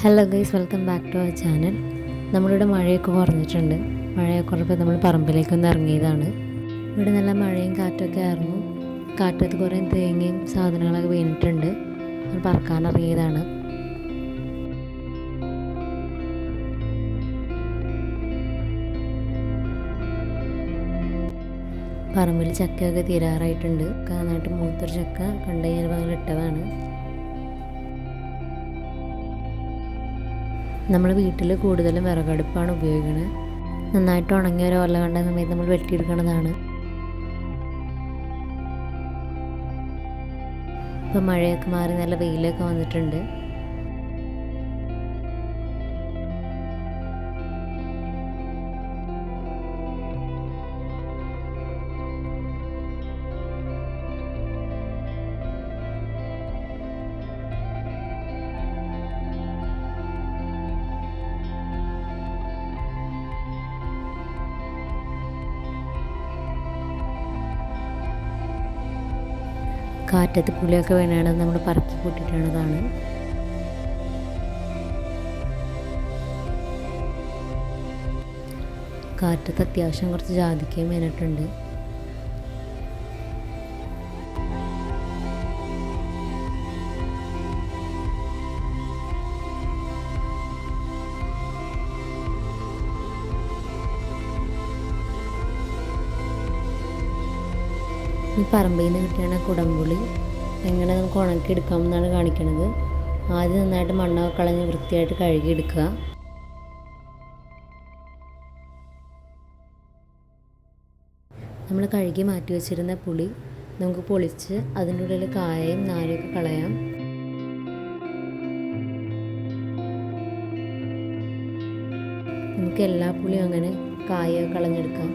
Hello guys, welcome back to our channel. നമ്മളിവിടെ മഴയൊക്കെ കുറഞ്ഞിട്ടുണ്ട്. മഴയൊക്കെ കുറഞ്ഞപ്പോൾ നമ്മൾ പറമ്പിലേക്കൊന്ന് ഇറങ്ങിയതാണ്. ഇവിടെ നല്ല മഴയും കാറ്റൊക്കെ ആയിരുന്നു. കാറ്റത്ത് കുറേ തേങ്ങയും സാധനങ്ങളൊക്കെ വീണിട്ടുണ്ട്. നമ്മൾ പറക്കാനിറങ്ങിയതാണ്. പറമ്പിൽ ചക്കയൊക്കെ തീരാറായിട്ടുണ്ട്. നന്നായിട്ട് മൂത്തൊരു ചക്ക കണ്ടു കഴിഞ്ഞാൽ പകൽ ഇട്ടതാണ്. നമ്മൾ വീട്ടിൽ കൂടുതലും വിറകടുപ്പാണ് ഉപയോഗിക്കുന്നത്. നന്നായിട്ട് ഉണങ്ങിയ ഒരു ഓല കണ്ട സമയത്ത് നമ്മൾ വെട്ടിയെടുക്കുന്നതാണ്. ഇപ്പം മഴയൊക്കെ മാറി നല്ല വെയിലൊക്കെ വന്നിട്ടുണ്ട്. കാറ്റത്ത് പുളിയൊക്കെ വീണാണ് നമ്മൾ പറക്കി കൂട്ടിയിട്ടാണതാണ്. കാറ്റത്ത് അത്യാവശ്യം കുറച്ച് ജാതിക്കയും വീണിട്ടുണ്ട്. ഈ പറമ്പിൽ നിന്ന് കിട്ടിയാണ് കുടംപുളി. എങ്ങനെ നമുക്ക് ഉണക്കിയെടുക്കാമെന്നാണ് കാണിക്കുന്നത്. ആദ്യം നന്നായിട്ട് മണ്ണൊക്കെ കളഞ്ഞ് വൃത്തിയായിട്ട് കഴുകിയെടുക്കുക. നമ്മൾ കഴുകി മാറ്റി വെച്ചിരുന്ന പുളി നമുക്ക് പൊളിച്ച് അതിൻ്റെ ഉള്ളിൽ കായയും നാരൊക്കെ കളയാം. നമുക്ക് എല്ലാ പുളിയും അങ്ങനെ കായൊക്കെ കളഞ്ഞെടുക്കാം.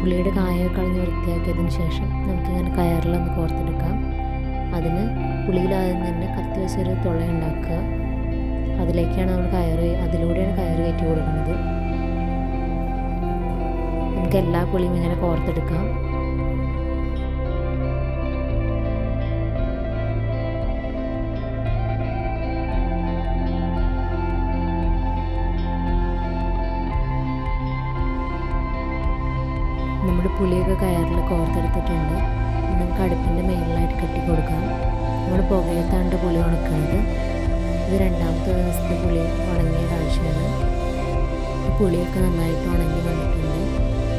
പുളിയുടെ കായൊക്കെ കളഞ്ഞ് വൃത്തിയാക്കിയതിന് ശേഷം നമുക്കിങ്ങനെ കയറിലൊന്ന് കോർത്തെടുക്കാം. അതിന് പുളിയിലാദ്യം തന്നെ കത്തി വെച്ചൊരു തുള ഉണ്ടാക്കുക. അതിലേക്കാണ് നമ്മൾ അതിലൂടെയാണ് കയറ് കയറ്റി കൊടുക്കുന്നത്. നമുക്ക് എല്ലാ പുളിയും ഇങ്ങനെ കോർത്തെടുക്കാം. നമ്മുടെ പുളിയൊക്കെ കയറിൽ കോർത്തെടുത്തിട്ടുണ്ട്. നമുക്ക് അടുപ്പിൻ്റെ മേളിലായിട്ട് കെട്ടി കൊടുക്കാം. നമ്മൾ പുകയത്താണ്ട് പുളി ഉണക്കുന്നത്. ഇത് രണ്ടാമത്തെ ദിവസത്തെ പുളി ഉണങ്ങിയ കാഴ്ചയാണ്. പുളിയൊക്കെ നന്നായിട്ട് ഉണങ്ങി വന്നിട്ടുണ്ട്.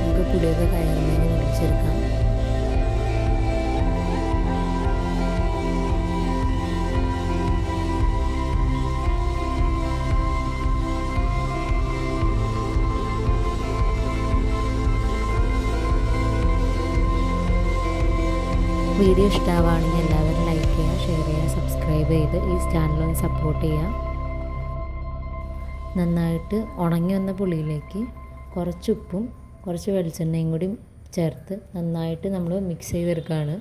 നമുക്ക് പുളിയൊക്കെ കയറിലേക്ക് മുറിച്ചെടുക്കാം. വീഡിയോ ഇഷ്ടമാവുകയാണെങ്കിൽ എല്ലാവരും ലൈക്ക് ചെയ്യുക, ഷെയർ ചെയ്യുക, സബ്സ്ക്രൈബ് ചെയ്ത് ഈ ചാനലൊന്ന് സപ്പോർട്ട് ചെയ്യുക. നന്നായിട്ട് ഉണങ്ങി വന്ന പുളിയിലേക്ക് കുറച്ച് ഉപ്പും കുറച്ച് വെളിച്ചെണ്ണയും കൂടി ചേർത്ത് നന്നായിട്ട് നമ്മൾ മിക്സ് ചെയ്തെടുക്കുകയാണ്.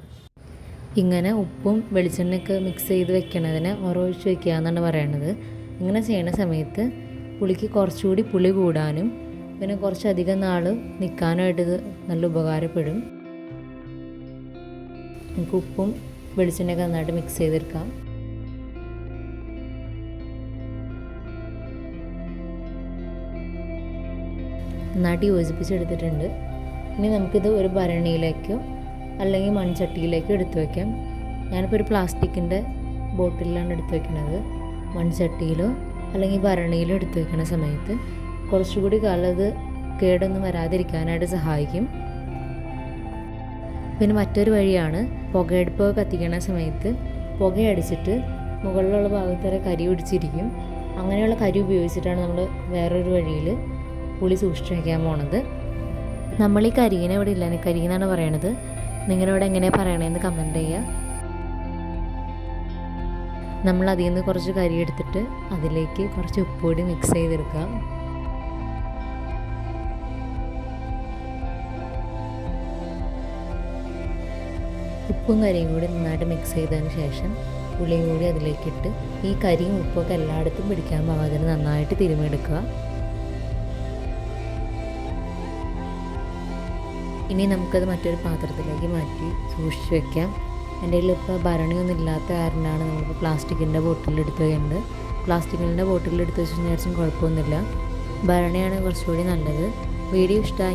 ഇങ്ങനെ ഉപ്പും വെളിച്ചെണ്ണയൊക്കെ മിക്സ് ചെയ്ത് വെക്കണതിന് ഉറവൊഴിച്ച് വയ്ക്കുക എന്നാണ് പറയണത്. ഇങ്ങനെ ചെയ്യണ സമയത്ത് പുളിക്ക് കുറച്ചുകൂടി പുളി കൂടാനും പിന്നെ കുറച്ചധികം നാൾ നിൽക്കാനായിട്ട് ഇത് നല്ല ഉപകാരപ്പെടും. നമുക്ക് ഉപ്പും വെളിച്ചെണ്ണയൊക്കെ നന്നായിട്ട് മിക്സ് ചെയ്തെടുക്കാം. നന്നായിട്ട് യോജിപ്പിച്ചെടുത്തിട്ടുണ്ട്. ഇനി നമുക്കിത് ഒരു ഭരണിയിലേക്കോ അല്ലെങ്കിൽ മൺചട്ടിയിലേക്കോ എടുത്തു വയ്ക്കാം. ഞാനിപ്പോൾ ഒരു പ്ലാസ്റ്റിക്കിൻ്റെ ബോട്ടിലാണ് എടുത്തു വയ്ക്കുന്നത്. മൺചട്ടിയിലോ അല്ലെങ്കിൽ ഭരണിയിലോ എടുത്തു വയ്ക്കുന്ന സമയത്ത് കുറച്ചുകൂടി കാലം അത് കേടൊന്നും വരാതിരിക്കാനായിട്ട് സഹായിക്കും. പിന്നെ മറ്റൊരു വഴിയാണ് പുകയെടുപ്പ് കത്തിക്കുന്ന സമയത്ത് പുകയടിച്ചിട്ട് മുകളിലുള്ള ഭാഗത്ത് വരെ കരി പിടിച്ചിരിക്കും. അങ്ങനെയുള്ള കരി ഉപയോഗിച്ചിട്ടാണ് നമ്മൾ വേറൊരു വഴിയിൽ പുളി സൂക്ഷിച്ച് വയ്ക്കാൻ പോണത്. നമ്മൾ ഈ കരികിനെ ഇവിടെ ഇല്ല, കരികെന്നാണ് പറയണത്. നിങ്ങളിവിടെ എങ്ങനെയാണ് പറയണതെന്ന് കമൻറ്റ് ചെയ്യുക. നമ്മൾ അതിൽ നിന്ന് കുറച്ച് കരി എടുത്തിട്ട് അതിലേക്ക് കുറച്ച് ഉപ്പ് പൊടി മിക്സ് ചെയ്തെടുക്കാം. ഉപ്പും കരിയും കൂടി നന്നായിട്ട് മിക്സ് ചെയ്തതിന് ശേഷം പുളിയും കൂടി അതിലേക്കിട്ട് ഈ കരിയും ഉപ്പൊക്കെ എല്ലായിടത്തും പിടിക്കാൻ പാകത്തിന് നന്നായിട്ട് തിരുമ്മിയെടുക്കുക. ഇനി നമുക്കത് മറ്റൊരു പാത്രത്തിലേക്ക് മാറ്റി സൂക്ഷിച്ച് വെക്കാം. എൻ്റെ കയ്യിൽ ഇപ്പോൾ ഭരണിയൊന്നും ഇല്ലാത്ത കാരണമാണ് നമ്മളിപ്പോൾ പ്ലാസ്റ്റിക്കിൻ്റെ ബോട്ടിലെടുത്തുകയുണ്ട്. പ്ലാസ്റ്റിക്കിൻ്റെ ബോട്ടിലെടുത്ത് വെച്ച് വിചാരിച്ചും കുഴപ്പമൊന്നുമില്ല. ഭരണിയാണ് കുറച്ചുകൂടി നല്ലത്. വീഡിയോ ഇഷ്ടമായി